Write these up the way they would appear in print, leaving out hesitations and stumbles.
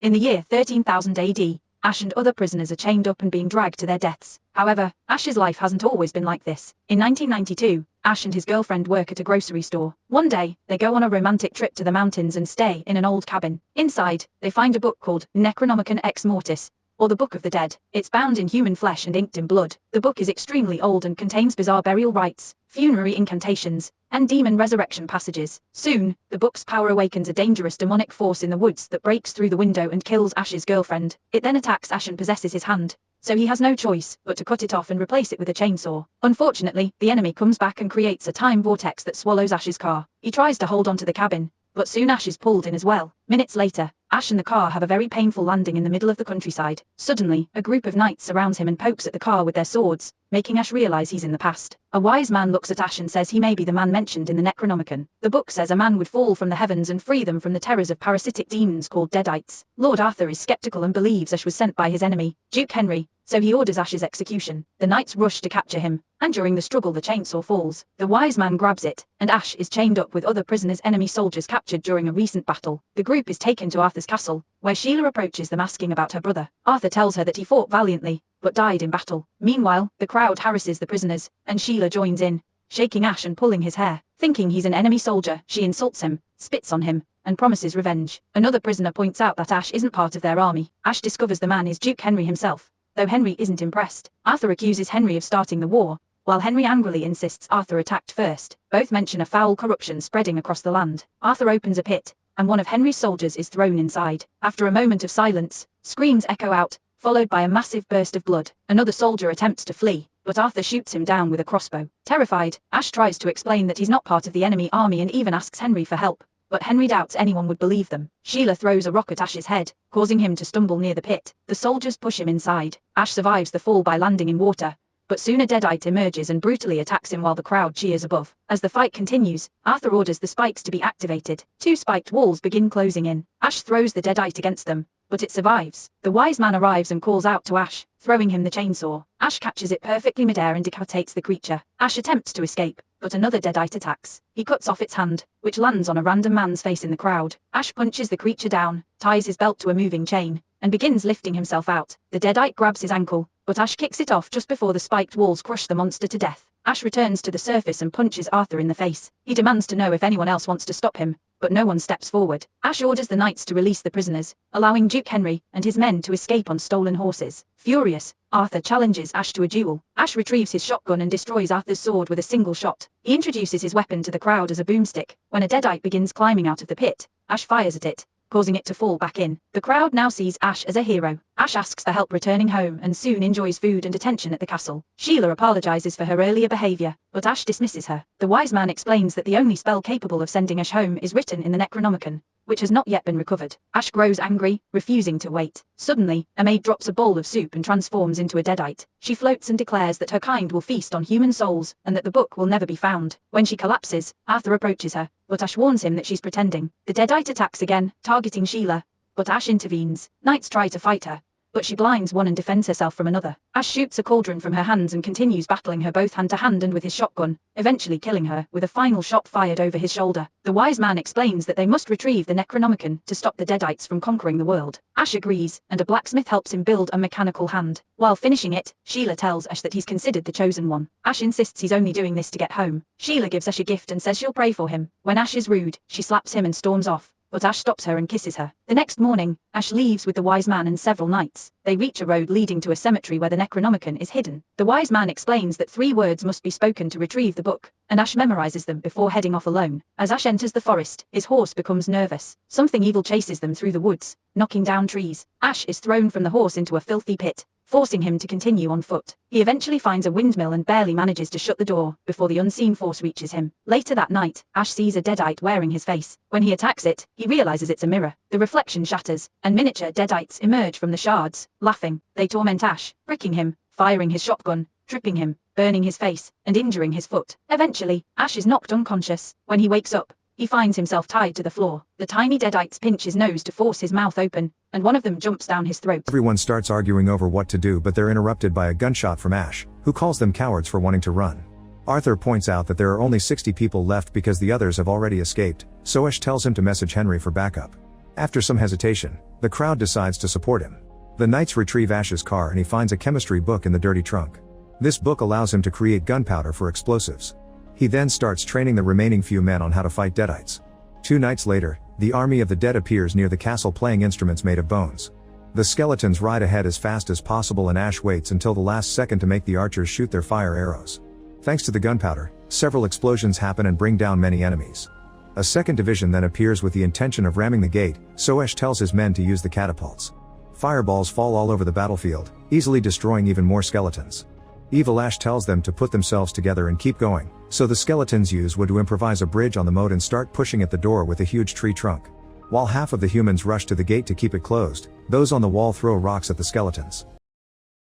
In the year 13,000 AD, Ash and other prisoners are chained up and being dragged to their deaths. However, Ash's life hasn't always been like this. In 1992, Ash and his girlfriend work at a grocery store. One day, they go on a romantic trip to the mountains and stay in an old cabin. Inside, they find a book called Necronomicon Ex Mortis, or the Book of the Dead. It's bound in human flesh and inked in blood. The book is extremely old and contains bizarre burial rites, funerary incantations, and demon resurrection passages. Soon, the book's power awakens a dangerous demonic force in the woods that breaks through the window and kills Ash's girlfriend. It then attacks Ash and possesses his hand, so he has no choice but to cut it off and replace it with a chainsaw. Unfortunately, the enemy comes back and creates a time vortex that swallows Ash's car. He tries to hold onto the cabin, but soon Ash is pulled in as well. Minutes later, Ash and the car have a very painful landing in the middle of the countryside. Suddenly, a group of knights surrounds him and pokes at the car with their swords, making Ash realize he's in the past. A wise man looks at Ash and says he may be the man mentioned in the Necronomicon. The book says a man would fall from the heavens and free them from the terrors of parasitic demons called Deadites. Lord Arthur is skeptical and believes Ash was sent by his enemy, Duke Henry, so he orders Ash's execution. The knights rush to capture him, and during the struggle the chainsaw falls. The wise man grabs it, and Ash is chained up with other prisoners enemy soldiers captured during a recent battle. The group is taken to Arthur's castle, where Sheila approaches them asking about her brother. Arthur tells her that he fought valiantly, but died in battle. Meanwhile, the crowd harasses the prisoners, and Sheila joins in, shaking Ash and pulling his hair. Thinking he's an enemy soldier, she insults him, spits on him, and promises revenge. Another prisoner points out that Ash isn't part of their army. Ash discovers the man is Duke Henry himself, though Henry isn't impressed. Arthur accuses Henry of starting the war, while Henry angrily insists Arthur attacked first. Both mention a foul corruption spreading across the land. Arthur opens a pit, and one of Henry's soldiers is thrown inside. After a moment of silence, screams echo out, followed by a massive burst of blood. Another soldier attempts to flee, but Arthur shoots him down with a crossbow. Terrified, Ash tries to explain that he's not part of the enemy army and even asks Henry for help, but Henry doubts anyone would believe them. Sheila throws a rock at Ash's head, causing him to stumble near the pit. The soldiers push him inside. Ash survives the fall by landing in water, but soon a Deadite emerges and brutally attacks him while the crowd cheers above. As the fight continues, Arthur orders the spikes to be activated. Two spiked walls begin closing in. Ash throws the Deadite against them, but it survives. The wise man arrives and calls out to Ash, throwing him the chainsaw. Ash catches it perfectly midair and decapitates the creature. Ash attempts to escape, but another Deadite attacks. He cuts off its hand, which lands on a random man's face in the crowd. Ash punches the creature down, ties his belt to a moving chain, and begins lifting himself out. The Deadite grabs his ankle, but Ash kicks it off just before the spiked walls crush the monster to death. Ash returns to the surface and punches Arthur in the face. He demands to know if anyone else wants to stop him, but no one steps forward. Ash orders the knights to release the prisoners, allowing Duke Henry and his men to escape on stolen horses. Furious, Arthur challenges Ash to a duel. Ash retrieves his shotgun and destroys Arthur's sword with a single shot. He introduces his weapon to the crowd as a boomstick. When a Deadite begins climbing out of the pit, Ash fires at it, causing it to fall back in. The crowd now sees Ash as a hero. Ash asks for help returning home and soon enjoys food and attention at the castle. Sheila apologizes for her earlier behavior, but Ash dismisses her. The wise man explains that the only spell capable of sending Ash home is written in the Necronomicon, which has not yet been recovered. Ash grows angry, refusing to wait. Suddenly, a maid drops a bowl of soup and transforms into a Deadite. She floats and declares that her kind will feast on human souls and that the book will never be found. When she collapses, Arthur approaches her, but Ash warns him that she's pretending. The Deadite attacks again, targeting Sheila, but Ash intervenes. Knights try to fight her, but she blinds one and defends herself from another. Ash shoots a cauldron from her hands and continues battling her both hand to hand and with his shotgun, eventually killing her with a final shot fired over his shoulder. The wise man explains that they must retrieve the Necronomicon to stop the Deadites from conquering the world. Ash agrees, and a blacksmith helps him build a mechanical hand. While finishing it, Sheila tells Ash that he's considered the chosen one. Ash insists he's only doing this to get home. Sheila gives Ash a gift and says she'll pray for him. When Ash is rude, she slaps him and storms off, but Ash stops her and kisses her. The next morning, Ash leaves with the wise man and several knights. They reach a road leading to a cemetery where the Necronomicon is hidden. The wise man explains that 3 words must be spoken to retrieve the book, and Ash memorizes them before heading off alone. As Ash enters the forest, his horse becomes nervous. Something evil chases them through the woods, knocking down trees. Ash is thrown from the horse into a filthy pit, forcing him to continue on foot. He eventually finds a windmill and barely manages to shut the door before the unseen force reaches him. Later that night, Ash sees a Deadite wearing his face. When he attacks it, he realizes it's a mirror. The reflection shatters, and miniature Deadites emerge from the shards, laughing. They torment Ash, pricking him, firing his shotgun, tripping him, burning his face, and injuring his foot. Eventually, Ash is knocked unconscious. When he wakes up, he finds himself tied to the floor. The tiny Deadites pinch his nose to force his mouth open, and one of them jumps down his throat. Everyone starts arguing over what to do, but they're interrupted by a gunshot from Ash, who calls them cowards for wanting to run. Arthur points out that there are only 60 people left because the others have already escaped, so Ash tells him to message Henry for backup. After some hesitation, the crowd decides to support him. The knights retrieve Ash's car and he finds a chemistry book in the dirty trunk. This book allows him to create gunpowder for explosives. He then starts training the remaining few men on how to fight Deadites. 2 nights later, the army of the dead appears near the castle playing instruments made of bones. The skeletons ride ahead as fast as possible and Ash waits until the last second to make the archers shoot their fire arrows. Thanks to the gunpowder, several explosions happen and bring down many enemies. A second division then appears with the intention of ramming the gate, so Ash tells his men to use the catapults. Fireballs fall all over the battlefield, easily destroying even more skeletons. Evil Ash tells them to put themselves together and keep going, so the skeletons use wood to improvise a bridge on the moat and start pushing at the door with a huge tree trunk. While half of the humans rush to the gate to keep it closed, those on the wall throw rocks at the skeletons.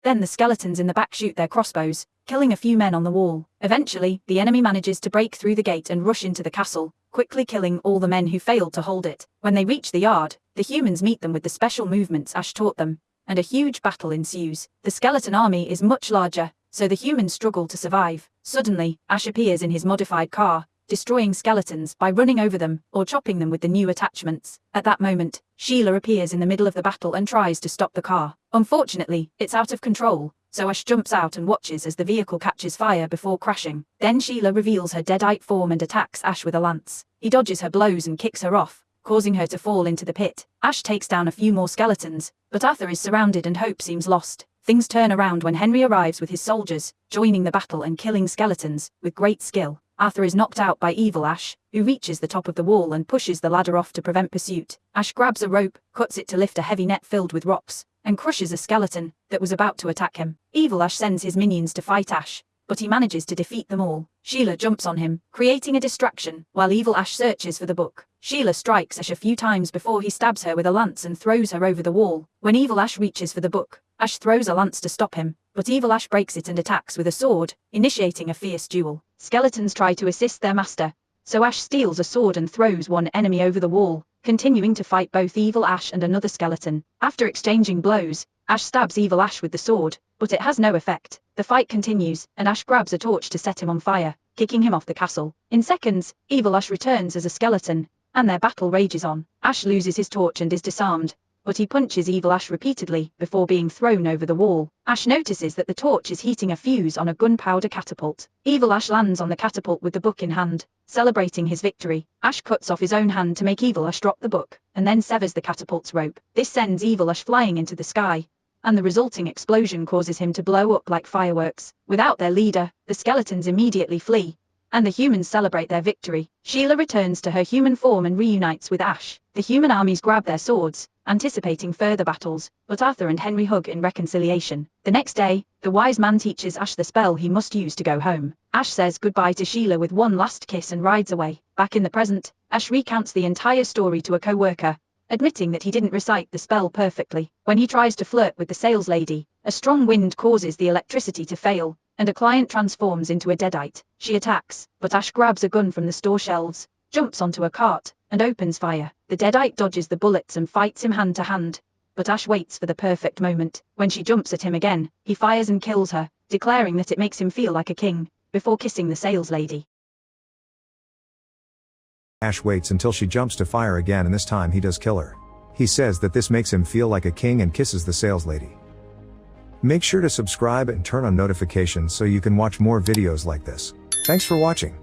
Then the skeletons in the back shoot their crossbows, killing a few men on the wall. Eventually, the enemy manages to break through the gate and rush into the castle, quickly killing all the men who failed to hold it. When they reach the yard, the humans meet them with the special movements Ash taught them, and a huge battle ensues. The skeleton army is much larger, so the humans struggle to survive. Suddenly, Ash appears in his modified car, destroying skeletons by running over them or chopping them with the new attachments. At that moment, Sheila appears in the middle of the battle and tries to stop the car. Unfortunately, it's out of control, so Ash jumps out and watches as the vehicle catches fire before crashing. Then Sheila reveals her Deadite form and attacks Ash with a lance. He dodges her blows and kicks her off, causing her to fall into the pit. Ash takes down a few more skeletons, but Arthur is surrounded and hope seems lost. Things turn around when Henry arrives with his soldiers, joining the battle and killing skeletons with great skill. Arthur is knocked out by Evil Ash, who reaches the top of the wall and pushes the ladder off to prevent pursuit. Ash grabs a rope, cuts it to lift a heavy net filled with rocks, and crushes a skeleton that was about to attack him. Evil Ash sends his minions to fight Ash, but he manages to defeat them all. Sheila jumps on him, creating a distraction, while Evil Ash searches for the book. Sheila strikes Ash a few times before he stabs her with a lance and throws her over the wall. When Evil Ash reaches for the book, Ash throws a lance to stop him, but Evil Ash breaks it and attacks with a sword, initiating a fierce duel. Skeletons try to assist their master, so Ash steals a sword and throws one enemy over the wall, continuing to fight both Evil Ash and another skeleton. After exchanging blows, Ash stabs Evil Ash with the sword, but it has no effect. The fight continues, and Ash grabs a torch to set him on fire, kicking him off the castle. In seconds, Evil Ash returns as a skeleton, and their battle rages on. Ash loses his torch and is disarmed, but he punches Evil Ash repeatedly before being thrown over the wall. Ash notices that the torch is heating a fuse on a gunpowder catapult. Evil Ash lands on the catapult with the book in hand, celebrating his victory. Ash cuts off his own hand to make Evil Ash drop the book, and then severs the catapult's rope. This sends Evil Ash flying into the sky, and the resulting explosion causes him to blow up like fireworks. Without their leader, the skeletons immediately flee, and the humans celebrate their victory. Sheila returns to her human form and reunites with Ash. The human armies grab their swords, anticipating further battles, but Arthur and Henry hug in reconciliation. The next day, the wise man teaches Ash the spell he must use to go home. Ash says goodbye to Sheila with one last kiss and rides away. Back in the present, Ash recounts the entire story to a co-worker, admitting that he didn't recite the spell perfectly. When he tries to flirt with the sales lady, a strong wind causes the electricity to fail, and a client transforms into a Deadite. She attacks, but Ash grabs a gun from the store shelves, jumps onto a cart, and opens fire. The Deadite dodges the bullets and fights him hand to hand, but Ash waits for the perfect moment. When she jumps at him again, he fires and kills her, declaring that it makes him feel like a king, before kissing the sales lady. Ash waits until she jumps to fire again, and this time he does kill her. He says that this makes him feel like a king and kisses the sales lady. Make sure to subscribe and turn on notifications so you can watch more videos like this. Thanks for watching.